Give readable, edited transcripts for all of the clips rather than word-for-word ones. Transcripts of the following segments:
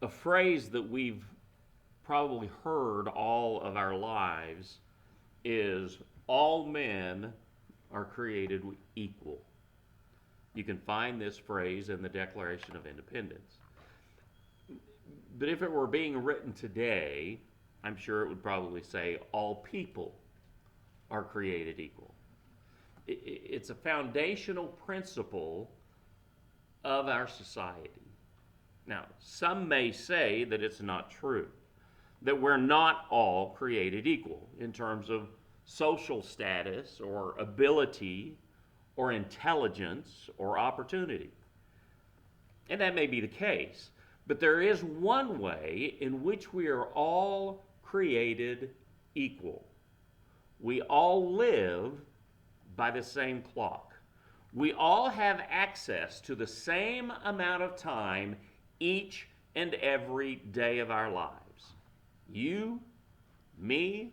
A phrase that we've probably heard all of our lives is all men are created equal. You can find this phrase in the Declaration of Independence. But if it were being written today, I'm sure it would probably say all people are created equal. It's a foundational principle of our society. Now, some may say that it's not true, that we're not all created equal in terms of social status or ability or intelligence or opportunity. And that may be the case, but there is one way in which we are all created equal. We all live by the same clock. We all have access to the same amount of time each and every day of our lives. You, me,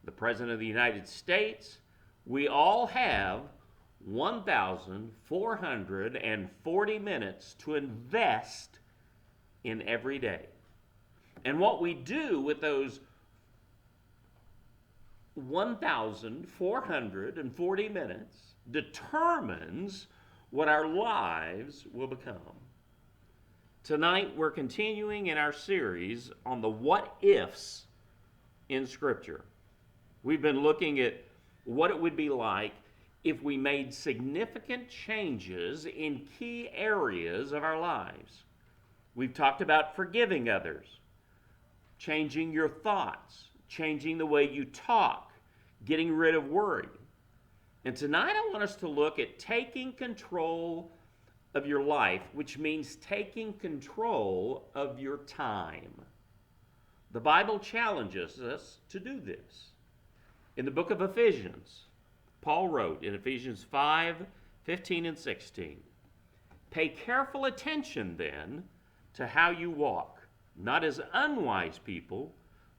the President of the United States, we all have 1,440 minutes to invest in every day. And what we do with those 1,440 minutes determines what our lives will become. Tonight we're continuing in our series on the what ifs in Scripture. We've been looking at what it would be like if we made significant changes in key areas of our lives. We've talked about forgiving others, changing your thoughts, changing the way you talk, getting rid of worry. And tonight I want us to look at taking control of your life, which means taking control of your time. The Bible challenges us to do this. In the book of Ephesians, Paul wrote in Ephesians 5:15 and 16, "Pay careful attention then to how you walk, not as unwise people,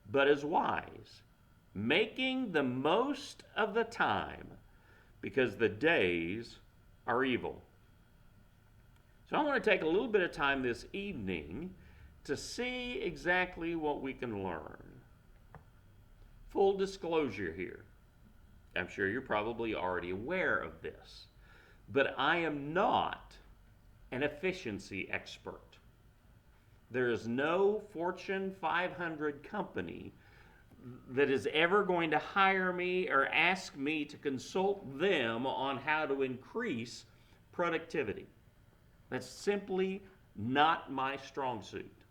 but as wise, making the most of the time, because the days are evil." So I want to take a little bit of time this evening to see exactly what we can learn. Full disclosure here. I'm sure you're probably already aware of this, but I am not an efficiency expert. There is no Fortune 500 company that is ever going to hire me or ask me to consult them on how to increase productivity. That's simply not my strong suit.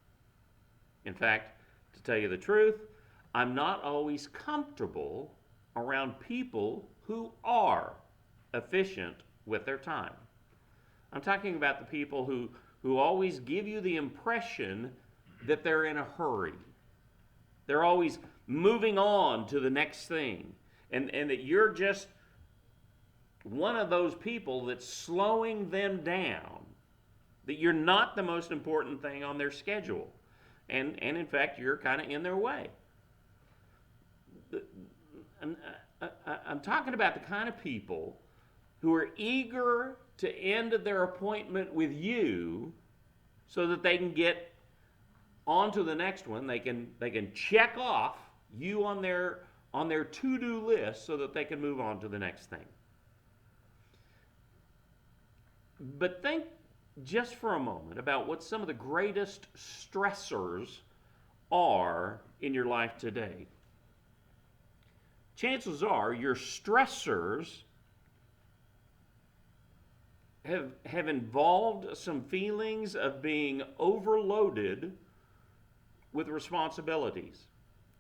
In fact, to tell you the truth, I'm not always comfortable around people who are efficient with their time. I'm talking about the people who always give you the impression that they're in a hurry. They're always moving on to the next thing, and that you're just one of those people that's slowing them down, that you're not the most important thing on their schedule, and in fact you're kind of in their way. I'm talking about the kind of people who are eager to end their appointment with you so that they can get on to the next one. They can check off you on their to-do list so that they can move on to the next thing. But think just for a moment about what some of the greatest stressors are in your life today. Chances are your stressors have involved some feelings of being overloaded with responsibilities,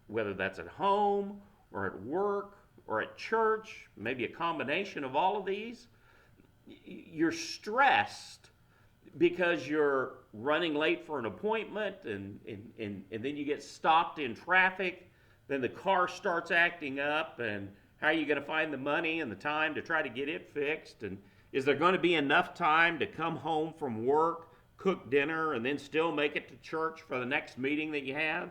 whether that's at home or at work or at church, maybe a combination of all of these. You're stressed because you're running late for an appointment, and then you get stopped in traffic, then the car starts acting up, and how are you going to find the money and the time to try to get it fixed? And is there going to be enough time to come home from work, cook dinner, and then still make it to church for the next meeting that you have?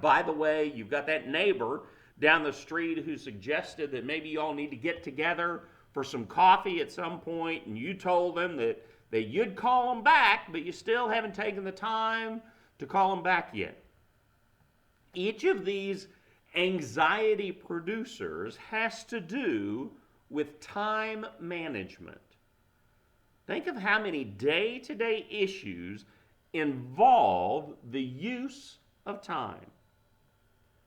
By the way, you've got that neighbor down the street who suggested that maybe you all need to get together for some coffee at some point, and you told them that that you'd call them back, but you still haven't taken the time to call them back yet. Each of these anxiety producers has to do with time management. Think of how many day-to-day issues involve the use of time.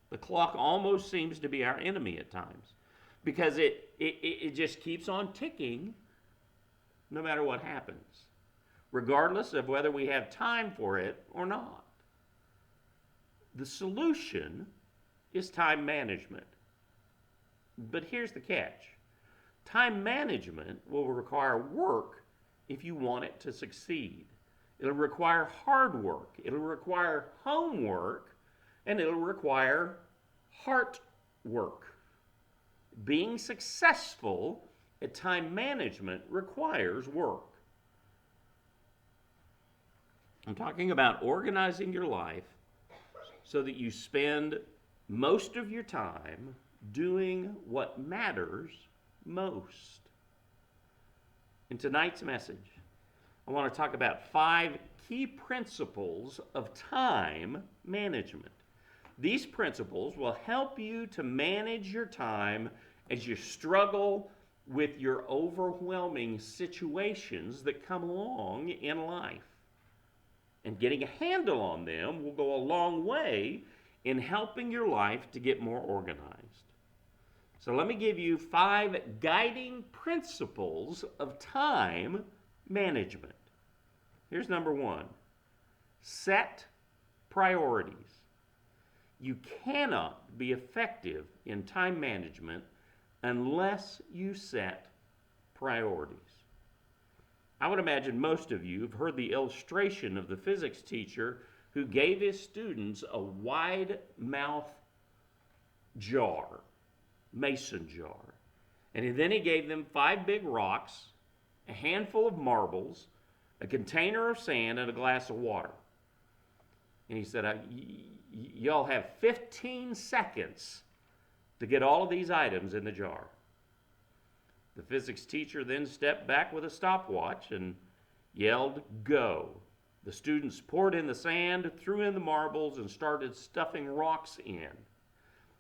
The clock almost seems to be our enemy at times because it just keeps on ticking no matter what happens, regardless of whether we have time for it or not. The solution is time management. But here's the catch. Time management will require work if you want it to succeed. It'll require hard work. It'll require homework, and it'll require heart work. Being successful at time management requires work. I'm talking about organizing your life so that you spend most of your time doing what matters most. In tonight's message, I want to talk about 5 key principles of time management. These principles will help you to manage your time as you struggle with your overwhelming situations that come along in life. And getting a handle on them will go a long way in helping your life to get more organized. So let me give you 5 guiding principles of time management. Here's number 1. Set priorities. You cannot be effective in time management unless you set priorities. I would imagine most of you have heard the illustration of the physics teacher who gave his students a wide mouth jar, mason jar. And then he gave them 5 big rocks, a handful of marbles, a container of sand, and a glass of water. And he said, y'all have 15 seconds to get all of these items in the jar. The physics teacher then stepped back with a stopwatch and yelled, "Go." The students poured in the sand, threw in the marbles, and started stuffing rocks in.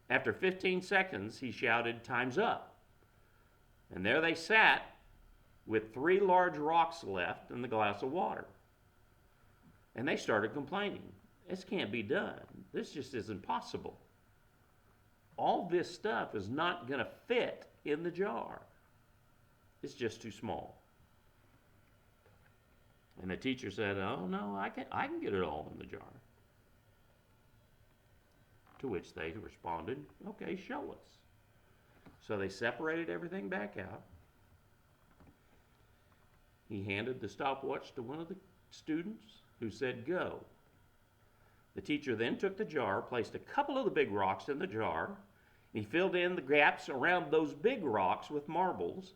After 15 seconds, he shouted, "Time's up." And there they sat with 3 large rocks left and the glass of water. And they started complaining. This can't be done. This just isn't possible. All this stuff is not going to fit in the jar. It's just too small. And the teacher said, "Oh no, I can get it all in the jar." To which they responded, "Okay, show us." So they separated everything back out. He handed the stopwatch to one of the students who said, "Go." The teacher then took the jar, placed a couple of the big rocks in the jar. He filled in the gaps around those big rocks with marbles.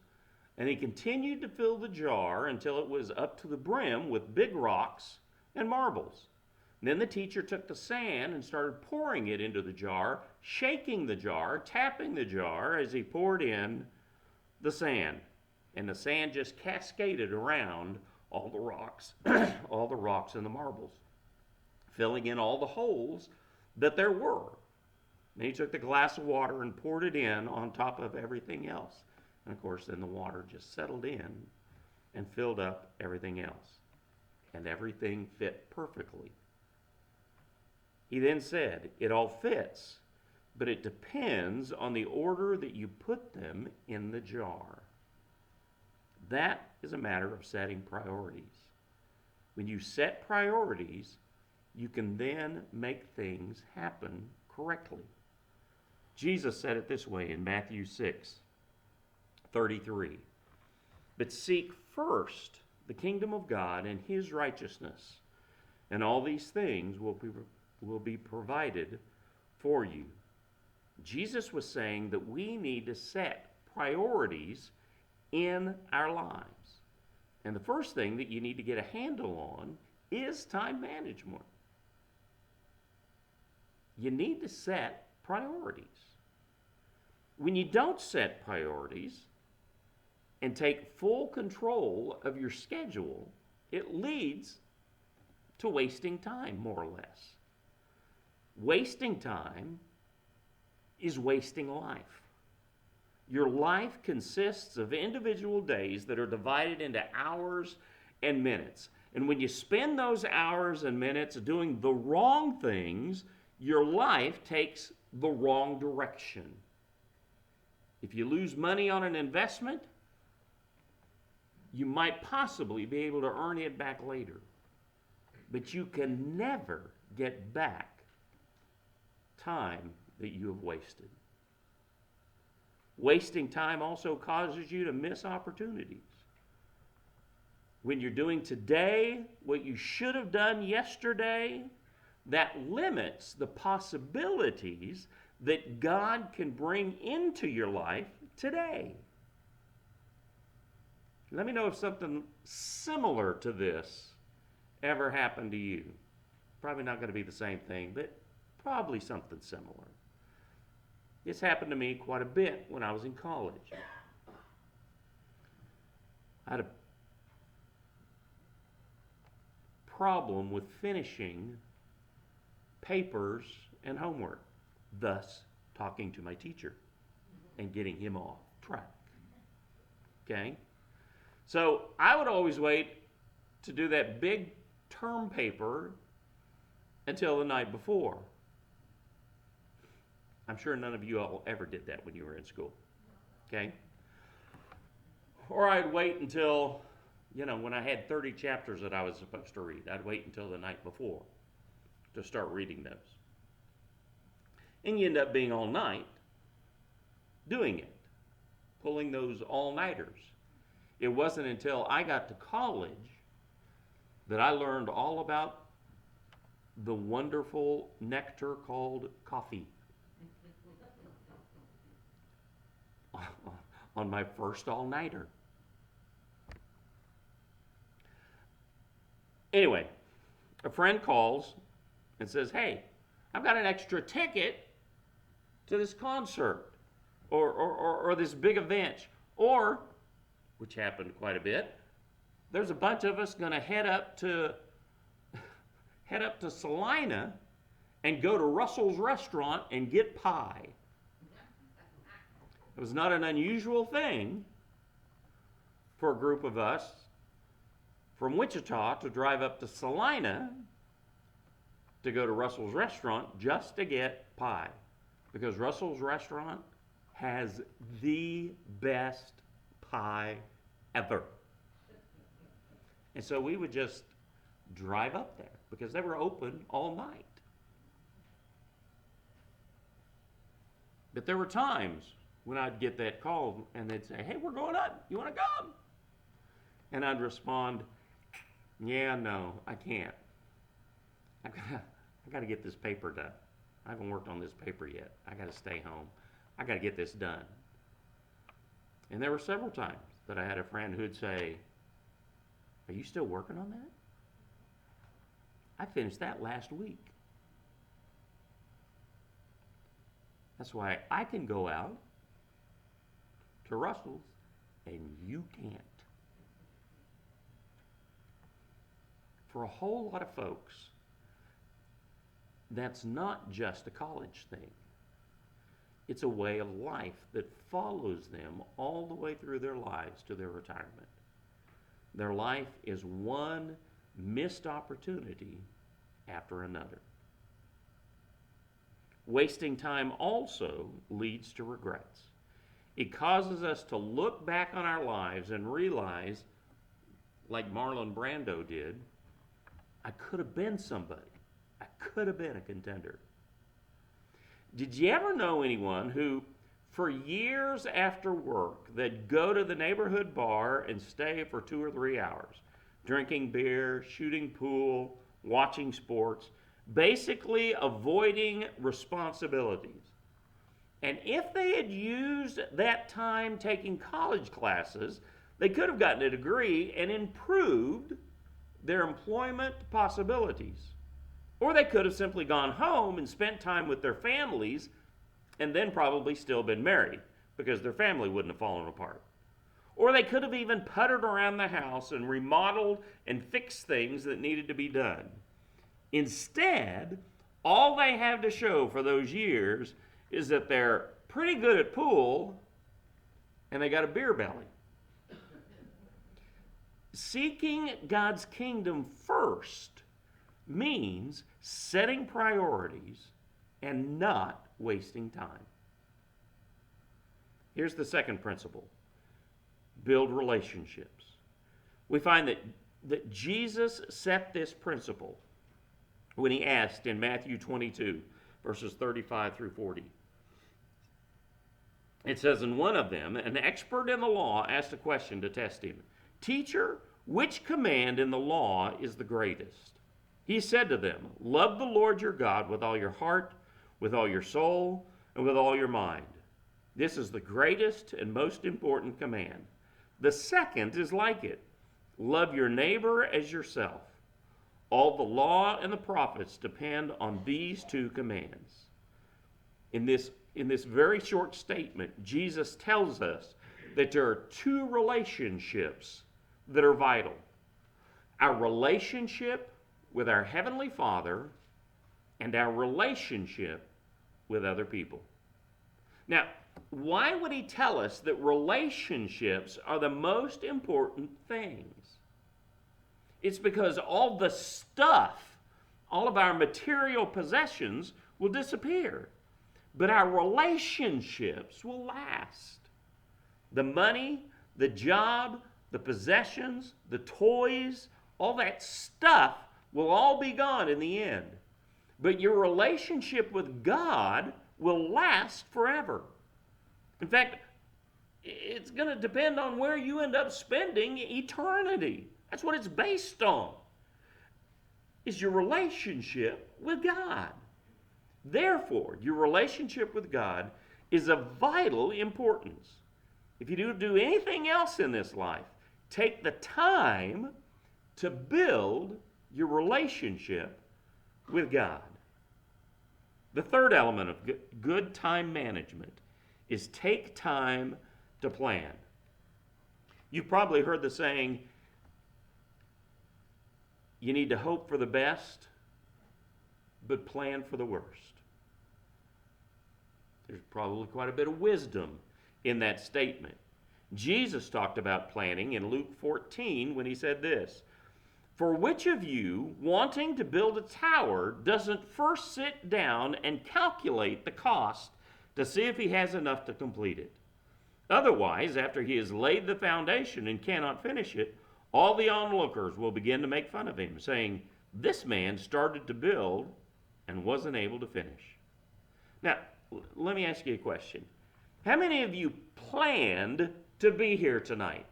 And he continued to fill the jar until it was up to the brim with big rocks and marbles. And then the teacher took the sand and started pouring it into the jar, shaking the jar, tapping the jar as he poured in the sand. And the sand just cascaded around all the rocks, all the rocks and the marbles, filling in all the holes that there were. And he took the glass of water and poured it in on top of everything else. And of course, then the water just settled in and filled up everything else. And everything fit perfectly. He then said, "It all fits, but it depends on the order that you put them in the jar." That is a matter of setting priorities. When you set priorities, you can then make things happen correctly. Jesus said it this way in Matthew 6:33. "But seek first the kingdom of God and his righteousness, and all these things will be provided for you." Jesus was saying that we need to set priorities in our lives. And the first thing that you need to get a handle on is time management. You need to set priorities. When you don't set priorities and take full control of your schedule, it leads to wasting time, more or less. Wasting time is wasting life. Your life consists of individual days that are divided into hours and minutes. And when you spend those hours and minutes doing the wrong things, your life takes the wrong direction. If you lose money on an investment, you might possibly be able to earn it back later. But you can never get back time that you have wasted. Wasting time also causes you to miss opportunities. When you're doing today what you should have done yesterday, that limits the possibilities that God can bring into your life today. Let me know if something similar to this ever happened to you. Probably not going to be the same thing, but probably something similar. This happened to me quite a bit when I was in college. I had a problem with finishing papers and homework, thus talking to my teacher and getting him off track. Okay? So I would always wait to do that big term paper until the night before. I'm sure none of you all ever did that when you were in school. Okay? Or I'd wait until, when I had 30 chapters that I was supposed to read, I'd wait until the night before to start reading those. And you end up being all night doing it, pulling those all-nighters. It wasn't until I got to college that I learned all about the wonderful nectar called coffee. On my first all-nighter. Anyway, a friend calls and says, "Hey, I've got an extra ticket to this concert or this big event." Or, which happened quite a bit, there's a bunch of us going to head up to Salina and go to Russell's Restaurant and get pie. It was not an unusual thing for a group of us from Wichita to drive up to Salina to go to Russell's Restaurant just to get pie. Because Russell's Restaurant has the best pie ever. And so we would just drive up there because they were open all night. But there were times when I'd get that call and they'd say, "Hey, we're going up. You want to come?" And I'd respond, "Yeah, no, I can't. I got to get this paper done. I haven't worked on this paper yet. I got to stay home. I got to get this done." And there were several times that I had a friend who'd say, "Are you still working on that? I finished that last week." That's why I can go out to Russell's and you can't. For a whole lot of folks, that's not just a college thing. It's a way of life that follows them all the way through their lives to their retirement. Their life is one missed opportunity after another. Wasting time also leads to regrets. It causes us to look back on our lives and realize, like Marlon Brando did, I could have been somebody. I could have been a contender. Did you ever know anyone who, for years after work, they'd go to the neighborhood bar and stay for 2 or 3 hours, drinking beer, shooting pool, watching sports, basically avoiding responsibilities? And if they had used that time taking college classes, they could have gotten a degree and improved their employment possibilities. Or they could have simply gone home and spent time with their families and then probably still been married because their family wouldn't have fallen apart. Or they could have even puttered around the house and remodeled and fixed things that needed to be done. Instead, all they have to show for those years is that they're pretty good at pool and they got a beer belly. Seeking God's kingdom first means setting priorities and not wasting time. Here's the second principle: build relationships. We find that Jesus set this principle when he asked in Matthew 22, verses 35 through 40. It says, "And one of them, an expert in the law, asked a question to test him. 'Teacher, which command in the law is the greatest?' He said to them, 'Love the Lord your God with all your heart, with all your soul, and with all your mind. This is the greatest and most important command. The second is like it. Love your neighbor as yourself. All the law and the prophets depend on these two commands.'" In this very short statement, Jesus tells us that there are two relationships that are vital: our relationship with our Heavenly Father and our relationship with other people. Now, why would he tell us that relationships are the most important things? It's because all the stuff, all of our material possessions will disappear, but our relationships will last. The money, the job, the possessions, the toys, all that stuff will all be gone in the end. But your relationship with God will last forever. In fact, it's going to depend on where you end up spending eternity. That's what it's based on, is your relationship with God. Therefore, your relationship with God is of vital importance. If you do anything else in this life, take the time to build your relationship with God. The third element of good time management is take time to plan. You've probably heard the saying, you need to hope for the best, but plan for the worst. There's probably quite a bit of wisdom in that statement. Jesus talked about planning in Luke 14 when he said this: "For which of you, wanting to build a tower, doesn't first sit down and calculate the cost to see if he has enough to complete it? Otherwise, after he has laid the foundation and cannot finish it, all the onlookers will begin to make fun of him, saying, 'This man started to build and wasn't able to finish.'" Now, let me ask you a question. How many of you planned to be here tonight?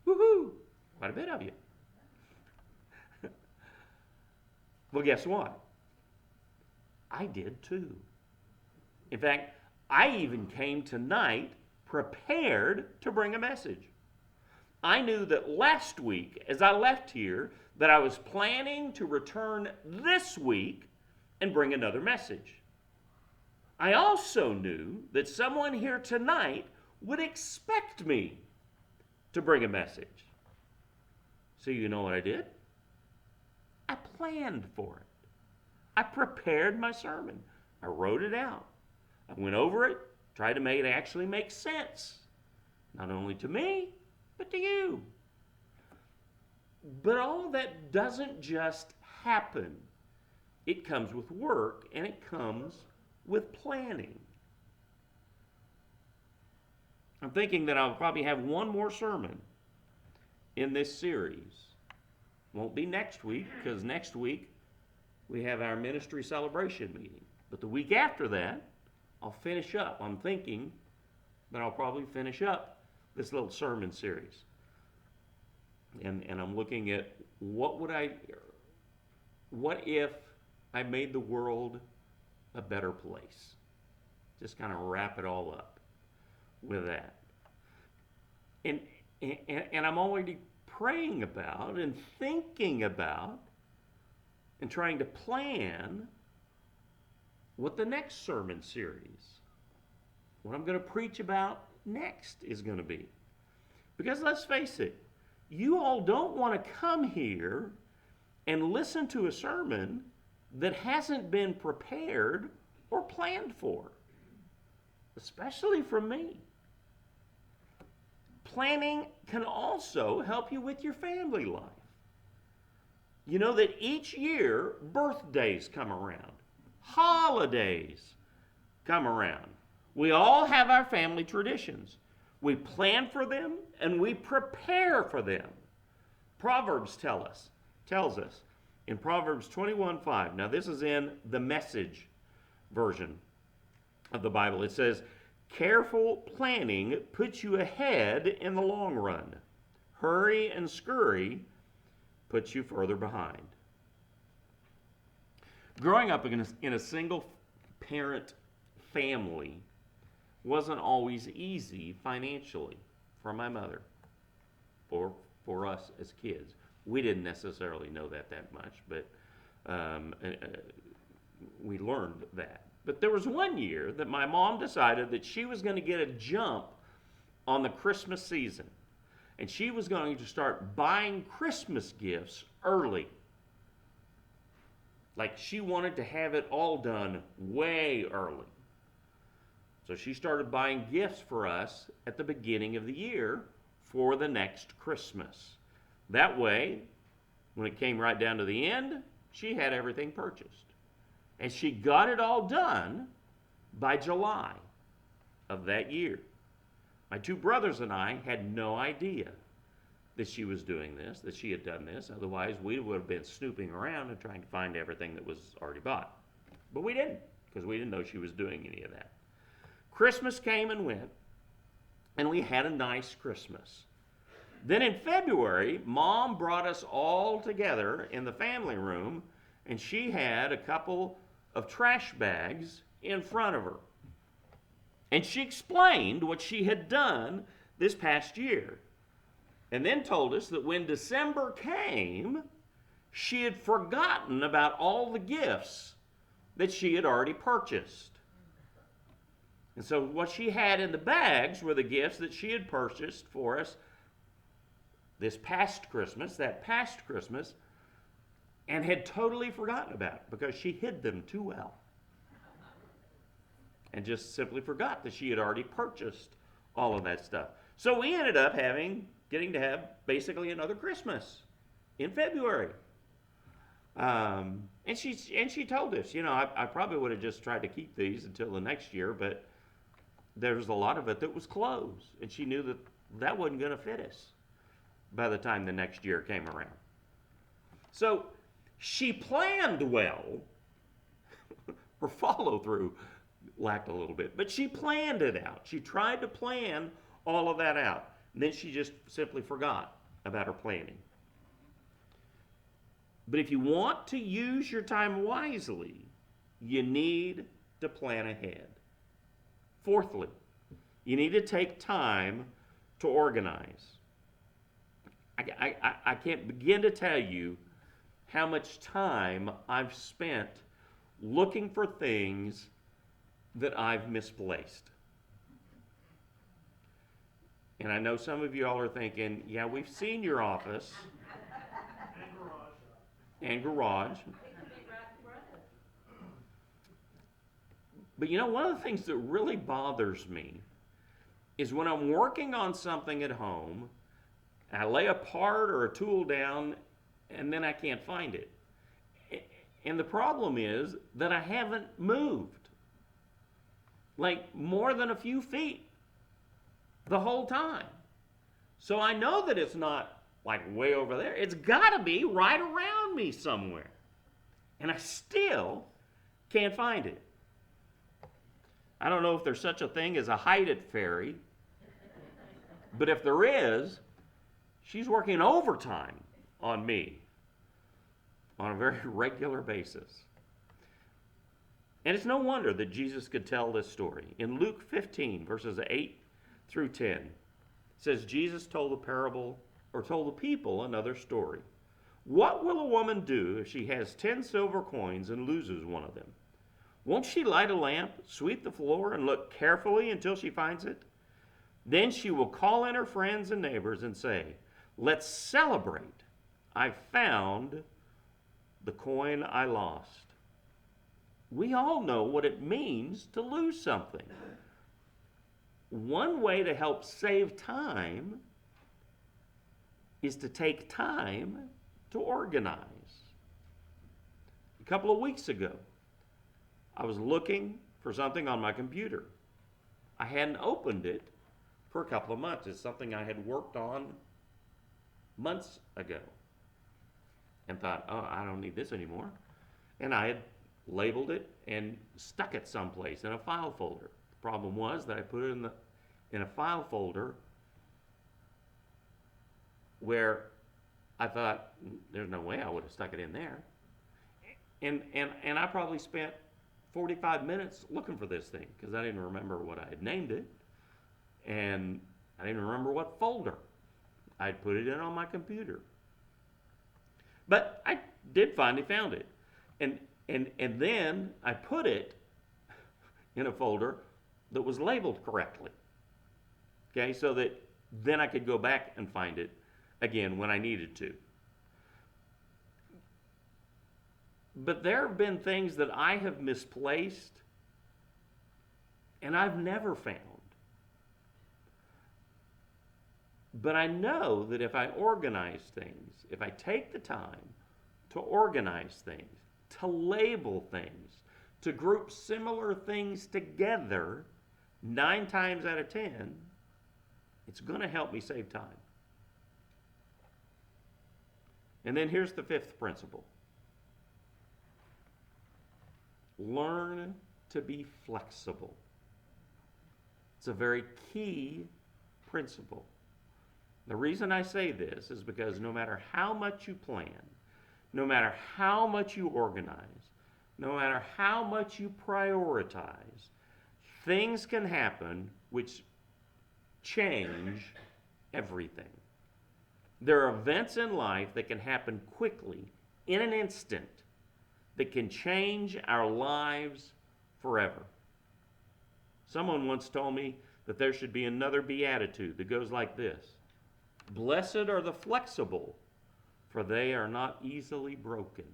Woohoo! Quite a bit of you. Well, guess what? I did too. In fact, I even came tonight prepared to bring a message. I knew that last week, as I left here, that I was planning to return this week and bring another message. I also knew that someone here tonight would expect me to bring a message. So you know what I did? I planned for it. I prepared my sermon. I wrote it out. I went over it, tried to make it actually make sense. Not only to me, but to you. But all that doesn't just happen. It comes with work, and it comes with planning. I'm thinking that I'll probably have one more sermon in this series. Won't be next week, because next week we have our ministry celebration meeting. But the week after that, I'll finish up. I'm thinking that I'll probably finish up this little sermon series. And I'm looking at what if I made the world a better place? Just kind of wrap it all up with that. And I'm already praying about and thinking about and trying to plan what the next sermon series what I'm going to preach about next is going to be. Because let's face it, you all don't want to come here and listen to a sermon that hasn't been prepared or planned for, especially from me. Planning can also help you with your family life. You know that each year, birthdays come around, holidays come around. We all have our family traditions. We plan for them and we prepare for them. Proverbs tells us in Proverbs 21:5. Now this is in the Message version of the Bible. It says, "Careful planning puts you ahead in the long run. Hurry and scurry puts you further behind." Growing up in a single parent family wasn't always easy financially for my mother or for us as kids. We didn't necessarily know that much, but we learned that. But there was one year that my mom decided that she was going to get a jump on the Christmas season. And she was going to start buying Christmas gifts early. Like she wanted to have it all done way early. So she started buying gifts for us at the beginning of the year for the next Christmas. That way, when it came right down to the end, she had everything purchased. And she got it all done by July of that year. My two brothers and I had no idea that she was doing this, that she had done this. Otherwise, we would have been snooping around and trying to find everything that was already bought. But we didn't, because we didn't know she was doing any of that. Christmas came and went, and we had a nice Christmas. Then in February, Mom brought us all together in the family room, and she had a couple of trash bags in front of her. And she explained what she had done this past year, and then told us that when December came, she had forgotten about all the gifts that she had already purchased. And so what she had in the bags were the gifts that she had purchased for us that past Christmas, and had totally forgotten about because she hid them too well. And just simply forgot that she had already purchased all of that stuff. So we ended up getting to have basically another Christmas in February. And she told us, I probably would have just tried to keep these until the next year, but there was a lot of it that was closed, and she knew that wasn't going to fit us by the time the next year came around. So she planned well. Her follow-through lacked a little bit, but she planned it out. She tried to plan all of that out. And then she just simply forgot about her planning. But if you want to use your time wisely, you need to plan ahead. Fourthly, you need to take time to organize. I can't begin to tell you how much time I've spent looking for things that I've misplaced. And I know some of you all are thinking, yeah, we've seen your office. And garage. But one of the things that really bothers me is when I'm working on something at home, I lay a part or a tool down, and then I can't find it. And the problem is that I haven't moved, like more than a few feet the whole time. So I know that it's not like way over there. It's got to be right around me somewhere. And I still can't find it. I don't know if there's such a thing as a hide-it fairy, but if there is, she's working overtime on me on a very regular basis. And it's no wonder that Jesus could tell this story. In Luke 15, verses 8 through 10, it says, Jesus told the people another story. What will a woman do if she has 10 silver coins and loses one of them? Won't she light a lamp, sweep the floor, and look carefully until she finds it? Then she will call in her friends and neighbors and say, let's celebrate. I found the coin I lost. We all know what it means to lose something. One way to help save time is to take time to organize. A couple of weeks ago, I was looking for something on my computer. I hadn't opened it for a couple of months. It's something I had worked on months ago and thought, oh, I don't need this anymore. And I had labeled it and stuck it someplace in a file folder. The problem was that I put it in a file folder where I thought, there's no way I would have stuck it in there. And I probably spent 45 minutes looking for this thing because I didn't remember what I had named it, and I didn't remember what folder I'd put it in on my computer. But I did finally found it. And then I put it in a folder that was labeled correctly. Okay, so that then I could go back and find it again when I needed to. But there have been things that I have misplaced and I've never found. But I know that if I organize things, if I take the time to organize things, to label things, to group similar things together, 9 times out of 10, it's going to help me save time. And then here's the 5th principle. Learn to be flexible. It's a very key principle. The reason I say this is because no matter how much you plan, no matter how much you organize, no matter how much you prioritize, things can happen which change everything. There are events in life that can happen quickly, in an instant, that can change our lives forever. Someone once told me that there should be another beatitude that goes like this: blessed are the flexible, for they are not easily broken.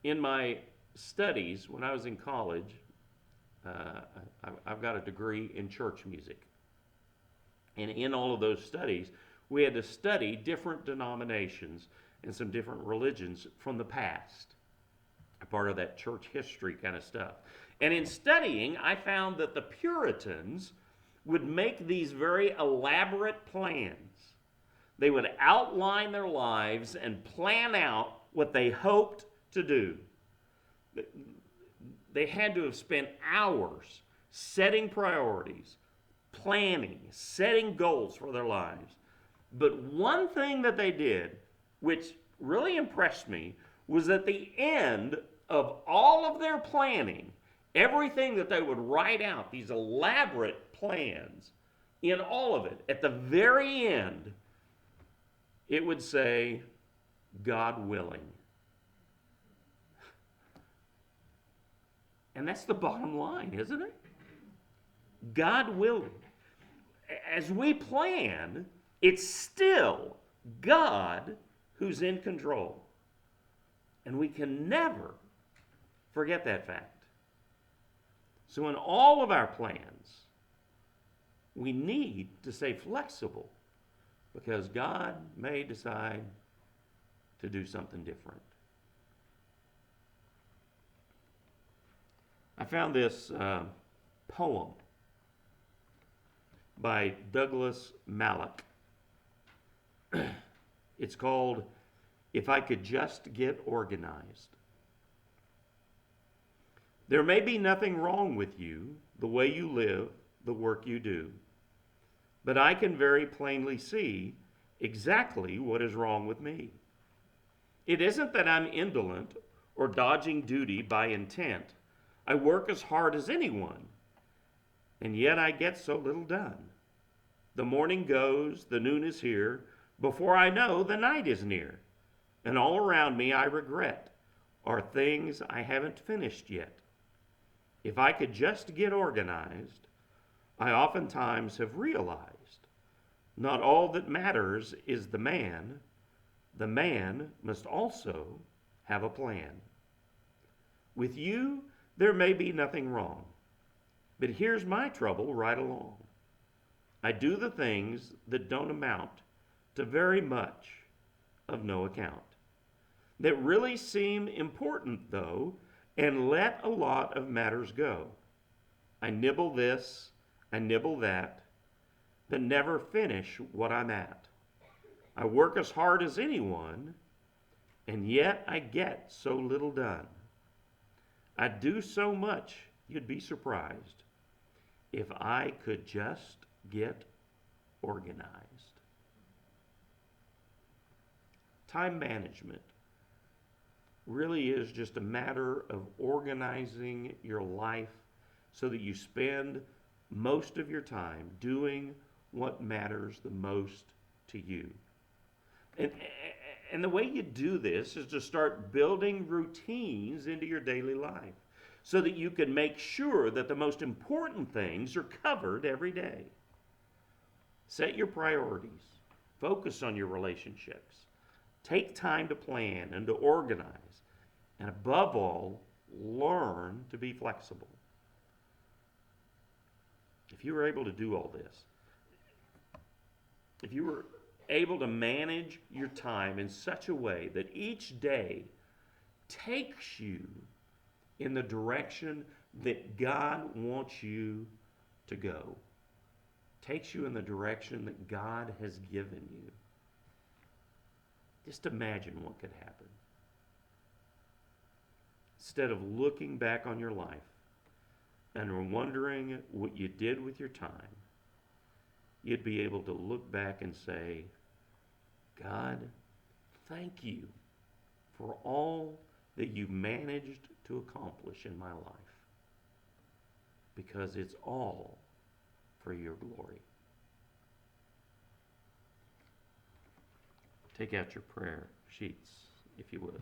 In my studies, when I was in college, I've got a degree in church music. And in all of those studies, we had to study different denominations and some different religions from the past, a part of that church history kind of stuff. And in studying, I found that the Puritans would make these very elaborate plans. They would outline their lives and plan out what they hoped to do. They had to have spent hours setting priorities, planning, setting goals for their lives. But one thing that they did, which really impressed me, was at the end of all of their planning, everything that they would write out, these elaborate plans, in all of it, at the very end, it would say, God willing. And that's the bottom line, isn't it? God willing. As we plan, it's still God who's in control. And we can never forget that fact. So in all of our plans, we need to stay flexible because God may decide to do something different. I found this poem by Douglas Mallock. It's called, If I Could Just Get Organized. There may be nothing wrong with you, the way you live, the work you do, but I can very plainly see exactly what is wrong with me. It isn't that I'm indolent or dodging duty by intent. I work as hard as anyone, and yet I get so little done. The morning goes, the noon is here. Before I know, the night is near. And all around me I regret are things I haven't finished yet. If I could just get organized, I oftentimes have realized not all that matters is the man must also have a plan. With you, there may be nothing wrong, but here's my trouble right along. I do the things that don't amount to very much of no account, that really seem important though, and let a lot of matters go. I nibble this, I nibble that, but never finish what I'm at. I work as hard as anyone, and yet I get so little done. I do so much, you'd be surprised, if I could just get organized. Time management really is just a matter of organizing your life so that you spend most of your time doing what matters the most to you. And the way you do this is to start building routines into your daily life so that you can make sure that the most important things are covered every day. Set your priorities. Focus on your relationships. Take time to plan and to organize. And above all, learn to be flexible. If you were able to do all this, if you were able to manage your time in such a way that each day takes you in the direction that God wants you to go, takes you in the direction that God has given you, just imagine what could happen. Instead of looking back on your life and wondering what you did with your time, you'd be able to look back and say, God, thank you for all that you managed to accomplish in my life, because it's all for your glory. Take out your prayer sheets, if you would.